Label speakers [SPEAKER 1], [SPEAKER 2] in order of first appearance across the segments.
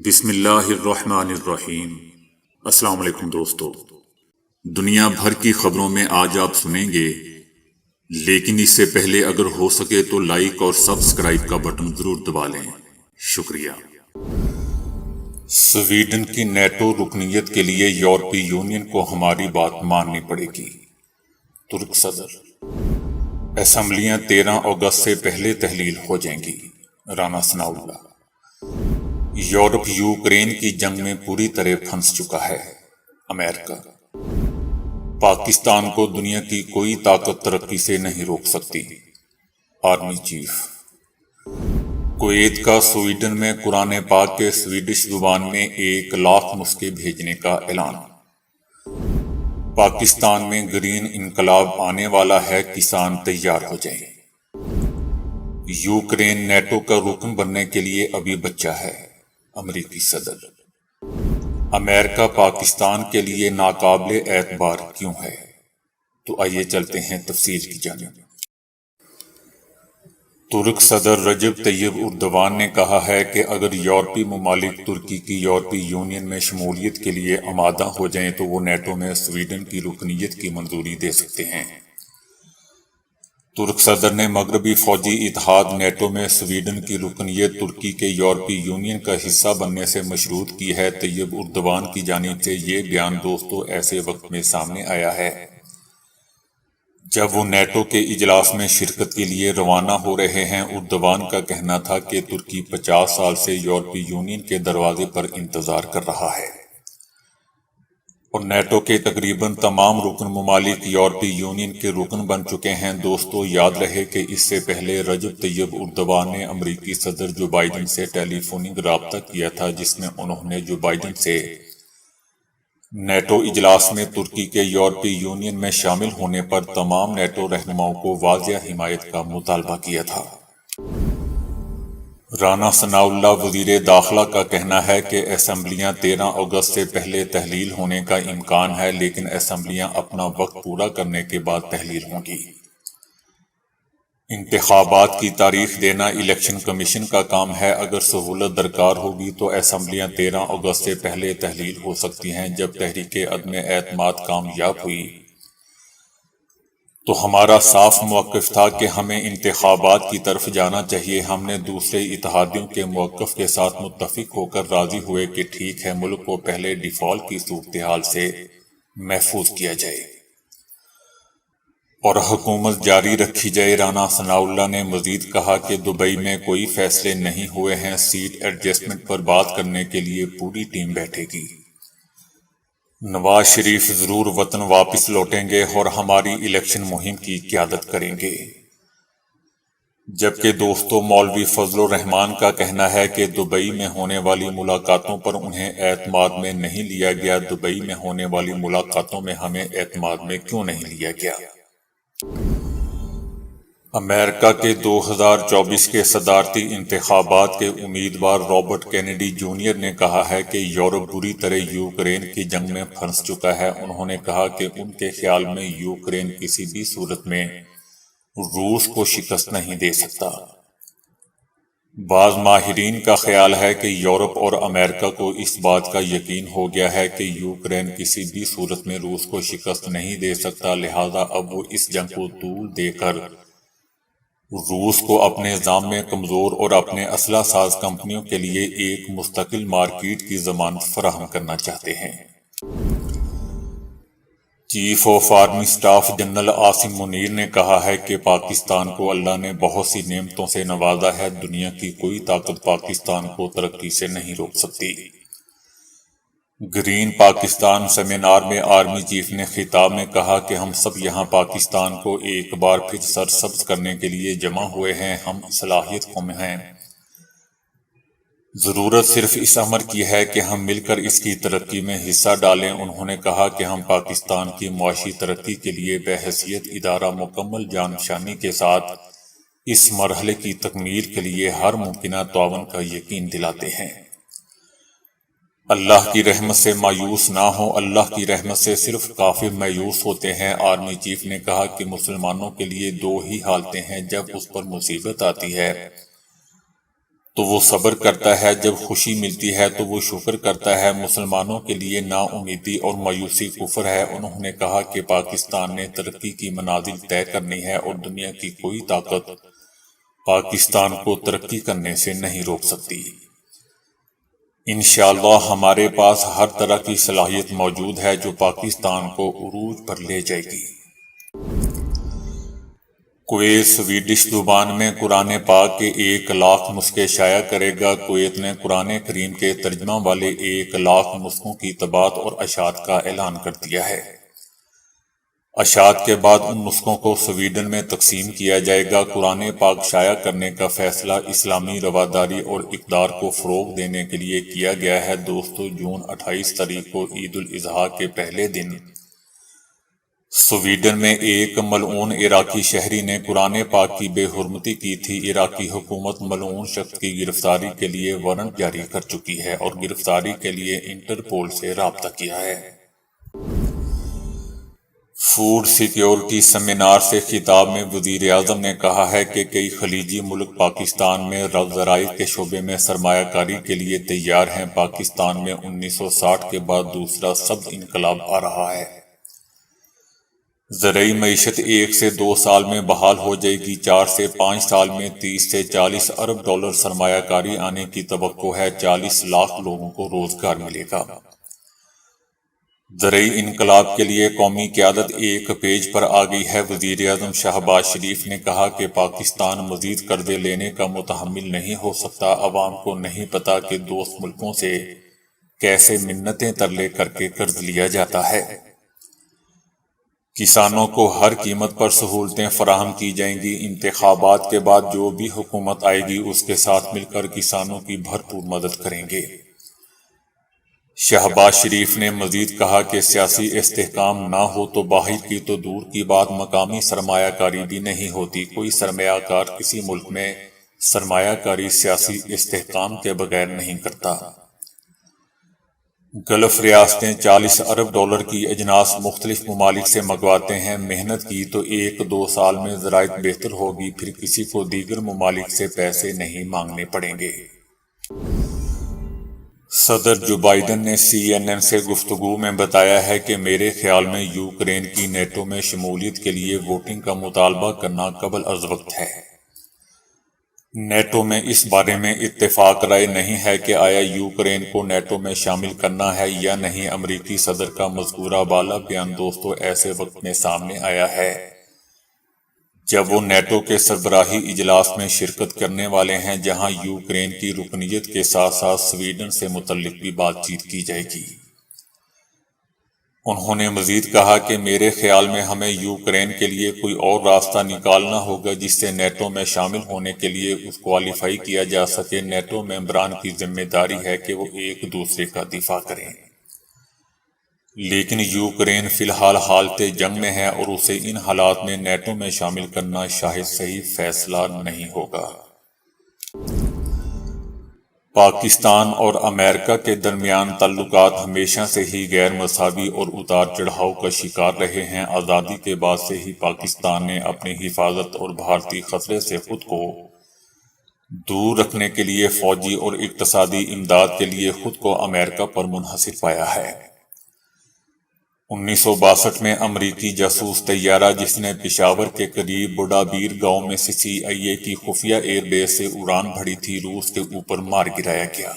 [SPEAKER 1] بسم اللہ الرحمن الرحیم۔ السلام علیکم دوستو، دنیا بھر کی خبروں میں آج آپ سنیں گے، لیکن اس سے پہلے اگر ہو سکے تو لائک اور سبسکرائب کا بٹن ضرور دبا لیں۔ شکریہ۔ سویڈن کی نیٹو رکنیت کے لیے یورپی یونین کو ہماری بات ماننی پڑے گی۔ ترک صدر۔ اسمبلیاں 13 اگست سے پہلے تحلیل ہو جائیں گی۔ رانا ثناء اللہ۔ یورپ یوکرین کی جنگ میں پوری طرح پھنس چکا ہے۔ امریکہ۔ پاکستان کو دنیا کی کوئی طاقت ترقی سے نہیں روک سکتی۔ Army chief. کویت کا سویڈن میں قرآن پاک کے سویڈش زبان میں 1,00,000 نسخے بھیجنے کا اعلان۔ پاکستان میں گرین انقلاب آنے والا ہے، کسان تیار ہو جائیں۔ یوکرین نیٹو کا رکن بننے کے لیے ابھی بچہ ہے۔ امریکی صدر۔ امریکہ پاکستان کے لیے ناقابل اعتبار کیوں ہے؟ تو آئیے چلتے ہیں تفصیل کی جانب۔ ترک صدر رجب طیب اردوان نے کہا ہے کہ اگر یورپی ممالک ترکی کی یورپی یونین میں شمولیت کے لیے آمادہ ہو جائیں تو وہ نیٹو میں سویڈن کی رکنیت کی منظوری دے سکتے ہیں۔ ترک صدر نے مغربی فوجی اتحاد نیٹو میں سویڈن کی رکنیت ترکی کے یورپی یونین کا حصہ بننے سے مشروط کی ہے۔ طیب اردوان کی جانب سے یہ بیان دوستو ایسے وقت میں سامنے آیا ہے جب وہ نیٹو کے اجلاس میں شرکت کے لیے روانہ ہو رہے ہیں۔ اردوان کا کہنا تھا کہ ترکی 50 سال سے یورپی یونین کے دروازے پر انتظار کر رہا ہے اور نیٹو کے تقریباً تمام رکن ممالک یورپی یونین کے رکن بن چکے ہیں۔ دوستو یاد رہے کہ اس سے پہلے رجب طیب اردوان نے امریکی صدر جو بائیڈن سے ٹیلی فونک رابطہ کیا تھا، جس میں انہوں نے جو بائیڈن سے نیٹو اجلاس میں ترکی کے یورپی یونین میں شامل ہونے پر تمام نیٹو رہنماؤں کو واضح حمایت کا مطالبہ کیا تھا۔ رانا ثناء اللہ وزیر داخلہ کا کہنا ہے کہ اسمبلیاں 13 اگست سے پہلے تحلیل ہونے کا امکان ہے، لیکن اسمبلیاں اپنا وقت پورا کرنے کے بعد تحلیل ہوں گی۔ انتخابات کی تاریخ دینا الیکشن کمیشن کا کام ہے۔ اگر سہولت درکار ہوگی تو اسمبلیاں 13 اگست سے پہلے تحلیل ہو سکتی ہیں۔ جب تحریک عدم اعتماد کامیاب ہوئی تو ہمارا صاف موقف تھا کہ ہمیں انتخابات کی طرف جانا چاہیے۔ ہم نے دوسرے اتحادیوں کے موقف کے ساتھ متفق ہو کر راضی ہوئے کہ ٹھیک ہے، ملک کو پہلے ڈیفالٹ کی صورتحال سے محفوظ کیا جائے اور حکومت جاری رکھی جائے۔ رانا ثناء اللہ نے مزید کہا کہ دبئی میں کوئی فیصلے نہیں ہوئے ہیں، سیٹ ایڈجسٹمنٹ پر بات کرنے کے لیے پوری ٹیم بیٹھے گی۔ نواز شریف ضرور وطن واپس لوٹیں گے اور ہماری الیکشن مہم کی قیادت کریں گے۔ جبکہ دوستو مولوی فضل الرحمان کا کہنا ہے کہ دبئی میں ہونے والی ملاقاتوں پر انہیں اعتماد میں نہیں لیا گیا۔ دبئی میں ہونے والی ملاقاتوں میں ہمیں اعتماد میں کیوں نہیں لیا گیا؟ امریکہ کے 2024 کے صدارتی انتخابات کے امیدوار رابرٹ کینیڈی جونیئر نے کہا ہے کہ یورپ بری طرح یوکرین کی جنگ میں پھنس چکا ہے۔ انہوں نے کہا کہ ان کے خیال میں یوکرین کسی بھی صورت میں روس کو شکست نہیں دے سکتا۔ بعض ماہرین کا خیال ہے کہ یورپ اور امریکہ کو اس بات کا یقین ہو گیا ہے کہ یوکرین کسی بھی صورت میں روس کو شکست نہیں دے سکتا، لہذا اب وہ اس جنگ کو طول دے کر روس کو اپنے نظام میں کمزور اور اپنے اسلحہ ساز کمپنیوں کے لیے ایک مستقل مارکیٹ کی ضمانت فراہم کرنا چاہتے ہیں۔ Chief of army staff general Asim Munir نے کہا ہے کہ پاکستان کو اللہ نے بہت سی نعمتوں سے نوازا ہے، دنیا کی کوئی طاقت پاکستان کو ترقی سے نہیں روک سکتی۔ گرین پاکستان سیمینار میں آرمی چیف نے خطاب میں کہا کہ ہم سب یہاں پاکستان کو ایک بار پھر سرسبز کرنے کے لیے جمع ہوئے ہیں۔ ہم صلاحیت قوم ہیں، ضرورت صرف اس امر کی ہے کہ ہم مل کر اس کی ترقی میں حصہ ڈالیں۔ انہوں نے کہا کہ ہم پاکستان کی معاشی ترقی کے لیے بحیثیت ادارہ مکمل جانفشانی کے ساتھ اس مرحلے کی تکمیل کے لیے ہر ممکنہ تعاون کا یقین دلاتے ہیں۔ اللہ کی رحمت سے مایوس نہ ہوں، اللہ کی رحمت سے صرف کافر مایوس ہوتے ہیں۔ آرمی چیف نے کہا کہ مسلمانوں کے لیے دو ہی حالتیں ہیں، جب اس پر مصیبت آتی ہے تو وہ صبر کرتا ہے، جب خوشی ملتی ہے تو وہ شکر کرتا ہے۔ مسلمانوں کے لیے نا امیدی اور مایوسی کفر ہے۔ انہوں نے کہا کہ پاکستان نے ترقی کی منازل طے کرنی ہے اور دنیا کی کوئی طاقت پاکستان کو ترقی کرنے سے نہیں روک سکتی۔ انشاءاللہ ہمارے پاس ہر طرح کی صلاحیت موجود ہے جو پاکستان کو عروج پر لے جائے گی۔ کویت سویڈش زبان میں قرآن پاک کے 1,00,000 نسخے شائع کرے گا۔ کویت نے قرآن کریم کے ترجمہ والے 1,00,000 نسخوں کی طباعت اور اشاعت کا اعلان کر دیا ہے۔ اشاعت کے بعد ان نسخوں کو سویڈن میں تقسیم کیا جائے گا۔ قرآن پاک شائع کرنے کا فیصلہ اسلامی رواداری اور اقدار کو فروغ دینے کے لیے کیا گیا ہے۔ دوستو، جون 28 تاریخ کو عید الاضحیٰ کے پہلے دن سویڈن میں ایک ملعون عراقی شہری نے قرآن پاک کی بے حرمتی کی تھی۔ عراقی حکومت ملعون شخص کی گرفتاری کے لیے وارنٹ جاری کر چکی ہے اور گرفتاری کے لیے انٹرپول سے رابطہ کیا ہے۔ فوڈ سیکیورٹی سیمینار سے خطاب میں وزیر اعظم نے کہا ہے کہ کئی خلیجی ملک پاکستان میں زراعت کے شعبے میں سرمایہ کاری کے لیے تیار ہیں۔ پاکستان میں 1960 کے بعد دوسرا سبز انقلاب آ رہا ہے۔ زرعی معیشت 1 سے 2 سال میں بحال ہو جائے گی۔ 4 سے 5 سال میں 30 سے 40 ارب ڈالر سرمایہ کاری آنے کی توقع ہے۔ 40 لاکھ لوگوں کو روزگار ملے گا۔ زرعی انقلاب کے لیے قومی قیادت ایک پیج پر آ گئی ہے۔ وزیر اعظم شہباز شریف نے کہا کہ پاکستان مزید قرضے لینے کا متحمل نہیں ہو سکتا۔ عوام کو نہیں پتا کہ دوست ملکوں سے کیسے منتیں ترلے کر کے قرض لیا جاتا ہے۔ کسانوں کو ہر قیمت پر سہولتیں فراہم کی جائیں گی۔ انتخابات کے بعد جو بھی حکومت آئے گی اس کے ساتھ مل کر کسانوں کی بھرپور مدد کریں گے۔ شہباز شریف نے مزید کہا کہ سیاسی استحکام نہ ہو تو باہر کی تو دور کی بات مقامی سرمایہ کاری بھی نہیں ہوتی۔ کوئی سرمایہ کار کسی ملک میں سرمایہ کاری سیاسی استحکام کے بغیر نہیں کرتا۔ گلف ریاستیں 40 ارب ڈالر کی اجناس مختلف ممالک سے منگواتے ہیں۔ محنت کی تو 1-2 سال میں زراعت بہتر ہوگی، پھر کسی کو دیگر ممالک سے پیسے نہیں مانگنے پڑیں گے۔ صدر جو بائیڈن نے CNN سے گفتگو میں بتایا ہے کہ میرے خیال میں یوکرین کی نیٹو میں شمولیت کے لیے ووٹنگ کا مطالبہ کرنا قبل از وقت ہے۔ نیٹو میں اس بارے میں اتفاق رائے نہیں ہے کہ آیا یوکرین کو نیٹو میں شامل کرنا ہے یا نہیں۔ امریکی صدر کا مذکورہ بالا بیان دوستو ایسے وقت میں سامنے آیا ہے جب وہ نیٹو کے سربراہی اجلاس میں شرکت کرنے والے ہیں، جہاں یوکرین کی رکنیت کے ساتھ ساتھ سویڈن سے متعلق بھی بات چیت کی جائے گی۔ انہوں نے مزید کہا کہ میرے خیال میں ہمیں یوکرین کے لیے کوئی اور راستہ نکالنا ہوگا جس سے نیٹو میں شامل ہونے کے لیے اس کوالیفائی کیا جا سکے۔ نیٹو ممبران کی ذمہ داری ہے کہ وہ ایک دوسرے کا دفاع کریں، لیکن یوکرین فی الحال حالت جنگ میں ہے اور اسے ان حالات میں نیٹو میں شامل کرنا شاید صحیح فیصلہ نہیں ہوگا۔ پاکستان اور امریکہ کے درمیان تعلقات ہمیشہ سے ہی غیر مساوی اور اتار چڑھاؤ کا شکار رہے ہیں۔ آزادی کے بعد سے ہی پاکستان نے اپنی حفاظت اور بھارتی خطرے سے خود کو دور رکھنے کے لیے فوجی اور اقتصادی امداد کے لیے خود کو امریکہ پر منحصر پایا ہے۔ 1962 میں امریکی جاسوس طیارہ جس نے پشاور کے قریب بوڈابیر گاؤں میں CIA کی خفیہ ایئر بیس سے اڑان بھری تھی، روس کے اوپر مار گرایا گیا،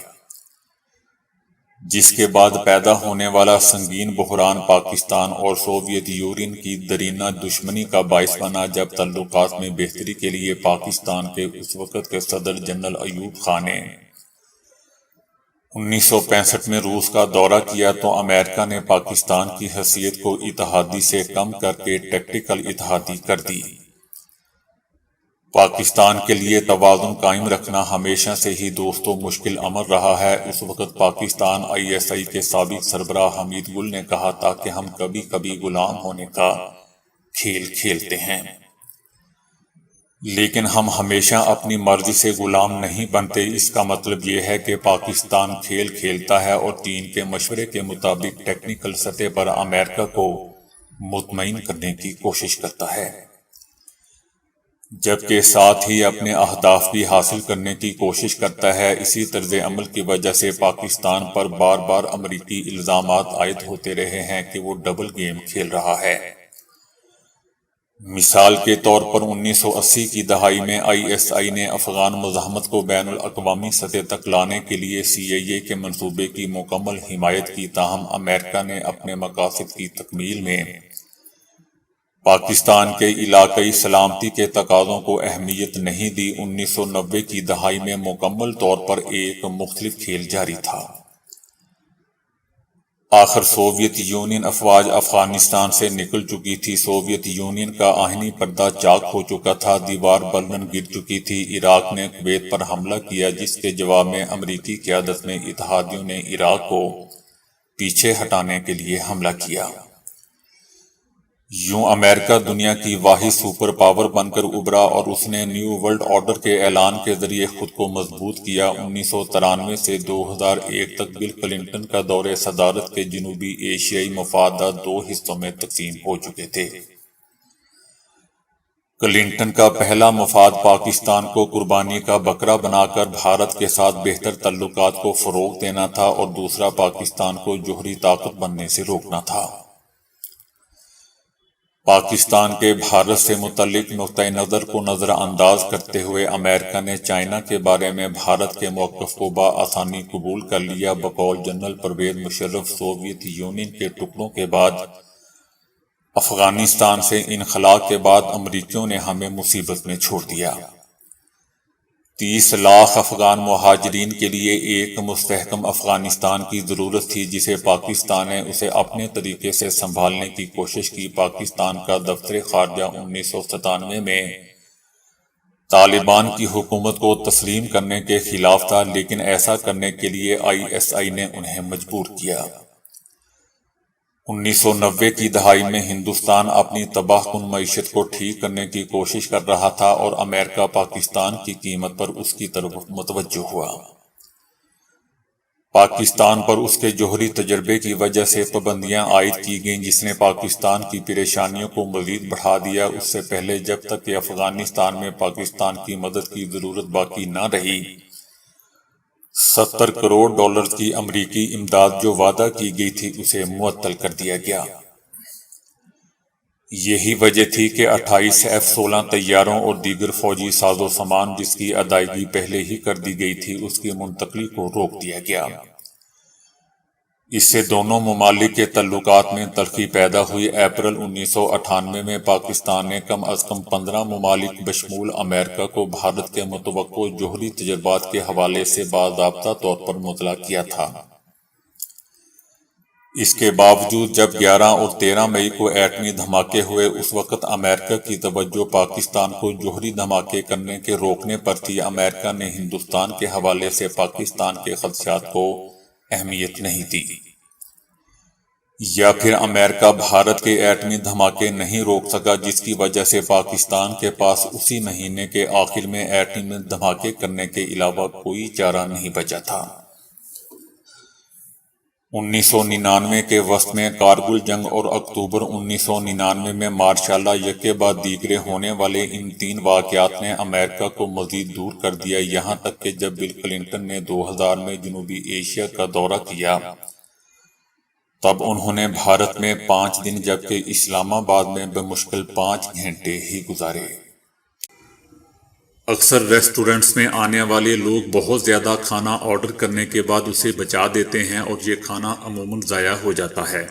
[SPEAKER 1] جس کے بعد پیدا ہونے والا سنگین بحران پاکستان اور سوویت یونین کی دیرینہ دشمنی کا باعث بنا۔ جب تعلقات میں بہتری کے لیے پاکستان کے اس وقت کے صدر جنرل ایوب خان نے 1965 میں روس کا دورہ کیا تو امریکہ نے پاکستان کی حیثیت کو اتحادی سے کم کر کے ٹیکٹیکل اتحادی کر دی۔ پاکستان کے لیے توازن قائم رکھنا ہمیشہ سے ہی دوستوں مشکل امر رہا ہے۔ اس وقت پاکستان ISI کے سابق سربراہ حمید گل نے کہا تھا کہ ہم کبھی کبھی غلام ہونے کا کھیل کھیلتے ہیں، لیکن ہم ہمیشہ اپنی مرضی سے غلام نہیں بنتے۔ اس کا مطلب یہ ہے کہ پاکستان کھیل کھیلتا ہے اور چین کے مشورے کے مطابق ٹیکنیکل سطح پر امریکہ کو مطمئن کرنے کی کوشش کرتا ہے۔ جبکہ ساتھ ہی اپنے اہداف بھی حاصل کرنے کی کوشش کرتا ہے۔ اسی طرز عمل کی وجہ سے پاکستان پر بار بار امریکی الزامات عائد ہوتے رہے ہیں کہ وہ ڈبل گیم کھیل رہا ہے۔ مثال کے طور پر 1980 کی دہائی میں ISI نے افغان مزاحمت کو بین الاقوامی سطح تک لانے کے لیے CIA کے منصوبے کی مکمل حمایت کی، تاہم امریکہ نے اپنے مقاصد کی تکمیل میں پاکستان کے علاقائی سلامتی کے تقاضوں کو اہمیت نہیں دی۔ 1990 کی دہائی میں مکمل طور پر ایک مختلف کھیل جاری تھا۔ آخر سوویت یونین افواج افغانستان سے نکل چکی تھی۔ سوویت یونین کا آہنی پردہ چاک ہو چکا تھا، دیوار برلن گر چکی تھی۔ عراق نے کویت پر حملہ کیا، جس کے جواب میں امریکی قیادت میں اتحادیوں نے عراق کو پیچھے ہٹانے کے لیے حملہ کیا۔ یوں امریکہ دنیا کی واحد سپر پاور بن کر ابھرا اور اس نے نیو ورلڈ آرڈر کے اعلان کے ذریعے خود کو مضبوط کیا۔ 1993 سے 2001 تک بل کلنٹن کا دور صدارت کے جنوبی ایشیائی مفادات دو حصوں میں تقسیم ہو چکے تھے۔ کلنٹن کا پہلا مفاد پاکستان کو قربانی کا بکرا بنا کر بھارت کے ساتھ بہتر تعلقات کو فروغ دینا تھا، اور دوسرا پاکستان کو جوہری طاقت بننے سے روکنا تھا۔ پاکستان کے بھارت سے متعلق نقطہ نظر کو نظر انداز کرتے ہوئے امریکہ نے چائنا کے بارے میں بھارت کے موقف کو بآسانی قبول کر لیا۔ بقول general Pervez Musharraf, Soviet Union کے ٹکڑوں کے بعد افغانستان سے انخلا کے بعد امریکیوں نے ہمیں مصیبت میں چھوڑ دیا۔ 30 لاکھ افغان مہاجرین کے لیے ایک مستحکم افغانستان کی ضرورت تھی، جسے پاکستان نے اسے اپنے طریقے سے سنبھالنے کی کوشش کی۔ پاکستان کا دفتر خارجہ 1997 میں طالبان کی حکومت کو تسلیم کرنے کے خلاف تھا، لیکن ایسا کرنے کے لیے ISI نے انہیں مجبور کیا۔ 1990 کی دہائی میں ہندوستان اپنی تباہ کن معیشت کو ٹھیک کرنے کی کوشش کر رہا تھا، اور امریکہ پاکستان کی قیمت پر اس کی طرف متوجہ ہوا۔ پاکستان پر اس کے جوہری تجربے کی وجہ سے پابندیاں عائد کی گئیں، جس نے پاکستان کی پریشانیوں کو مزید بڑھا دیا۔ اس سے پہلے جب تک کہ افغانستان میں پاکستان کی مدد کی ضرورت باقی نہ رہی، 70 کروڑ ڈالر کی امریکی امداد جو وعدہ کی گئی تھی، اسے معطل کر دیا گیا۔ یہی وجہ تھی کہ 28 F-16 طیاروں اور دیگر فوجی ساز و سامان جس کی ادائیگی پہلے ہی کر دی گئی تھی، اس کی منتقلی کو روک دیا گیا۔ اس سے دونوں ممالک کے تعلقات میں تلخی پیدا ہوئی۔ اپریل 1998 میں پاکستان نے کم از کم 15 ممالک بشمول امریکہ کو بھارت کے متوقع جوہری تجربات کے حوالے سے باضابطہ طور پر مطلع کیا تھا۔ اس کے باوجود جب 11 اور 13 مئی کو ایٹمی دھماکے ہوئے، اس وقت امریکہ کی توجہ پاکستان کو جوہری دھماکے کرنے کے روکنے پر تھی۔ امریکہ نے ہندوستان کے حوالے سے پاکستان کے خدشات کو اہمیت نہیں دی، یا پھر امریکہ بھارت کے ایٹمی دھماکے نہیں روک سکا، جس کی وجہ سے پاکستان کے پاس اسی مہینے کے آخر میں ایٹمی دھماکے کرنے کے علاوہ کوئی چارہ نہیں بچا تھا۔ 1999 کے وسط میں کارگل جنگ اور اکتوبر 1999 میں مارشاللہ یکے بعد دیگرے ہونے والے ان تین واقعات نے امریکہ کو مزید دور کر دیا، یہاں تک کہ جب بل کلنٹن نے 2000 میں جنوبی ایشیا کا دورہ کیا، تب انہوں نے بھارت میں 5 دن جبکہ اسلام آباد میں بمشکل 5 گھنٹے ہی گزارے۔ اکثر ریسٹورنٹس میں آنے والے لوگ بہت زیادہ کھانا آرڈر کرنے کے بعد اسے بچا دیتے ہیں، اور یہ کھانا عموماً ضائع ہو جاتا ہے۔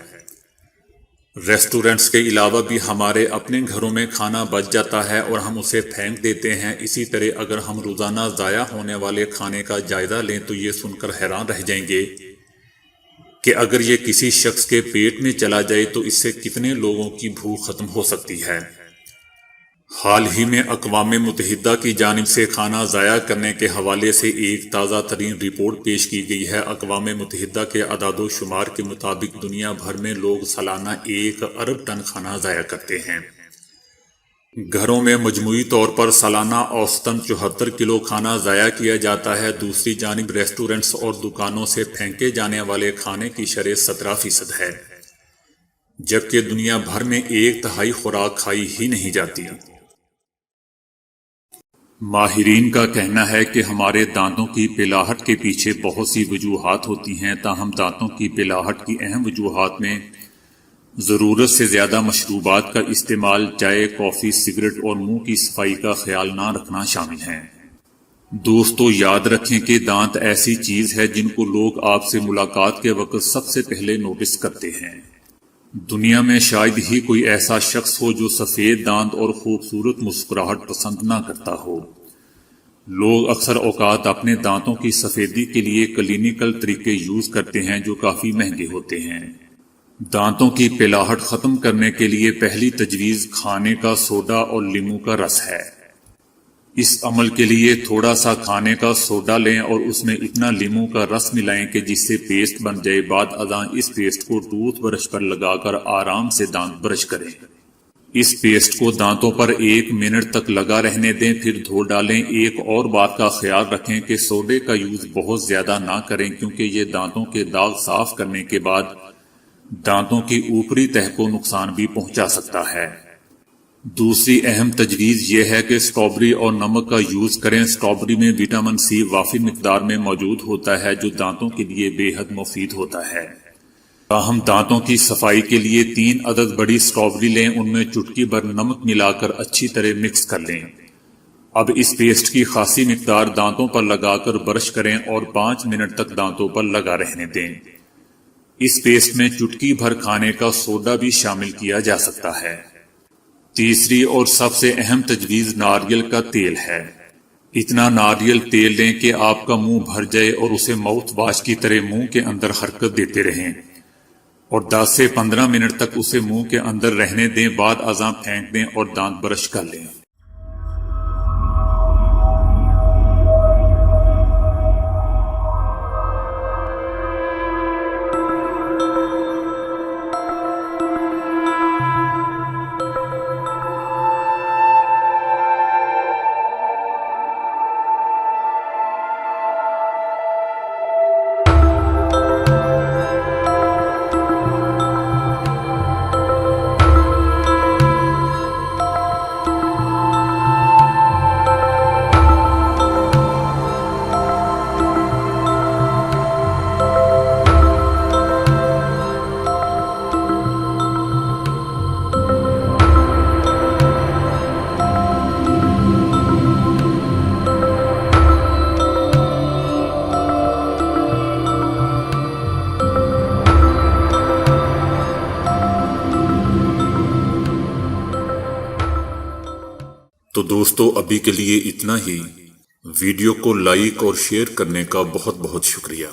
[SPEAKER 1] ریسٹورنٹس کے علاوہ بھی ہمارے اپنے گھروں میں کھانا بچ جاتا ہے اور ہم اسے پھینک دیتے ہیں۔ اسی طرح اگر ہم روزانہ ضائع ہونے والے کھانے کا جائزہ لیں تو یہ سن کر حیران رہ جائیں گے کہ اگر یہ کسی شخص کے پیٹ میں چلا جائے تو اس سے کتنے لوگوں کی بھوک ختم ہو سکتی ہے۔ حال ہی میں اقوام متحدہ کی جانب سے کھانا ضائع کرنے کے حوالے سے ایک تازہ ترین رپورٹ پیش کی گئی ہے۔ اقوام متحدہ کے اعداد و شمار کے مطابق دنیا بھر میں لوگ سالانہ 1 ارب ٹن کھانا ضائع کرتے ہیں۔ گھروں میں مجموعی طور پر سالانہ اوسطاً 74 کلو کھانا ضائع کیا جاتا ہے۔ دوسری جانب ریسٹورنٹس اور دکانوں سے پھینکے جانے والے کھانے کی شرح 17% ہے، جبکہ دنیا بھر میں 1/3 خوراک کھائی ہی نہیں جاتی۔ ماہرین کا کہنا ہے کہ ہمارے دانتوں کی پلاہٹ کے پیچھے بہت سی وجوہات ہوتی ہیں، تاہم دانتوں کی پلاہٹ کی اہم وجوہات میں ضرورت سے زیادہ مشروبات کا استعمال، چائے، کافی، سگریٹ اور منہ کی صفائی کا خیال نہ رکھنا شامل ہیں۔ دوستو، یاد رکھیں کہ دانت ایسی چیز ہے جن کو لوگ آپ سے ملاقات کے وقت سب سے پہلے نوٹس کرتے ہیں۔ دنیا میں شاید ہی کوئی ایسا شخص ہو جو سفید دانت اور خوبصورت مسکراہٹ پسند نہ کرتا ہو۔ لوگ اکثر اوقات اپنے دانتوں کی سفیدی کے لیے کلینیکل طریقے یوز کرتے ہیں جو کافی مہنگے ہوتے ہیں۔ دانتوں کی پلاہٹ ختم کرنے کے لیے پہلی تجویز کھانے کا سوڈا اور لیموں کا رس ہے۔ اس عمل کے لیے تھوڑا سا کھانے کا سوڈا لیں اور اس میں اتنا لیموں کا رس ملائیں کہ جس سے پیسٹ بن جائے۔ بعد ازاں اس پیسٹ کو ٹوتھ برش پر لگا کر آرام سے دانت برش کریں۔ اس پیسٹ کو دانتوں پر 1 منٹ تک لگا رہنے دیں، پھر دھو ڈالیں۔ ایک اور بات کا خیال رکھیں کہ سوڈے کا یوز بہت زیادہ نہ کریں کیونکہ یہ دانتوں کے داغ صاف کرنے کے بعد دانتوں کی اوپری تہہ کو نقصان بھی پہنچا سکتا ہے۔ دوسری اہم تجویز یہ ہے کہ اسٹرابری اور نمک کا یوز کریں۔ اسٹرابری میں وٹامن سی وافر مقدار میں موجود ہوتا ہے جو دانتوں کے لیے بے حد مفید ہوتا ہے۔ تاہم دانتوں کی صفائی کے لیے 3 عدد بڑی اسٹرابری لیں، ان میں چٹکی بھر نمک ملا کر اچھی طرح مکس کر لیں۔ اب اس پیسٹ کی خاصی مقدار دانتوں پر لگا کر برش کریں اور 5 منٹ تک دانتوں پر لگا رہنے دیں۔ اس پیسٹ میں چٹکی بھر کھانے کا سوڈا بھی شامل کیا جا سکتا ہے۔ تیسری اور سب سے اہم تجویز ناریل کا تیل ہے۔ اتنا ناریل تیل لیں کہ آپ کا منہ بھر جائے اور اسے ماؤتھ واش کی طرح منہ کے اندر حرکت دیتے رہیں اور 10 سے 15 منٹ تک اسے منہ کے اندر رہنے دیں۔ بعد ازاں پھینک دیں اور دانت برش کر لیں۔ تو دوستو، ابھی کے لیے اتنا ہی۔ ویڈیو کو لائک اور شیئر کرنے کا بہت بہت شکریہ۔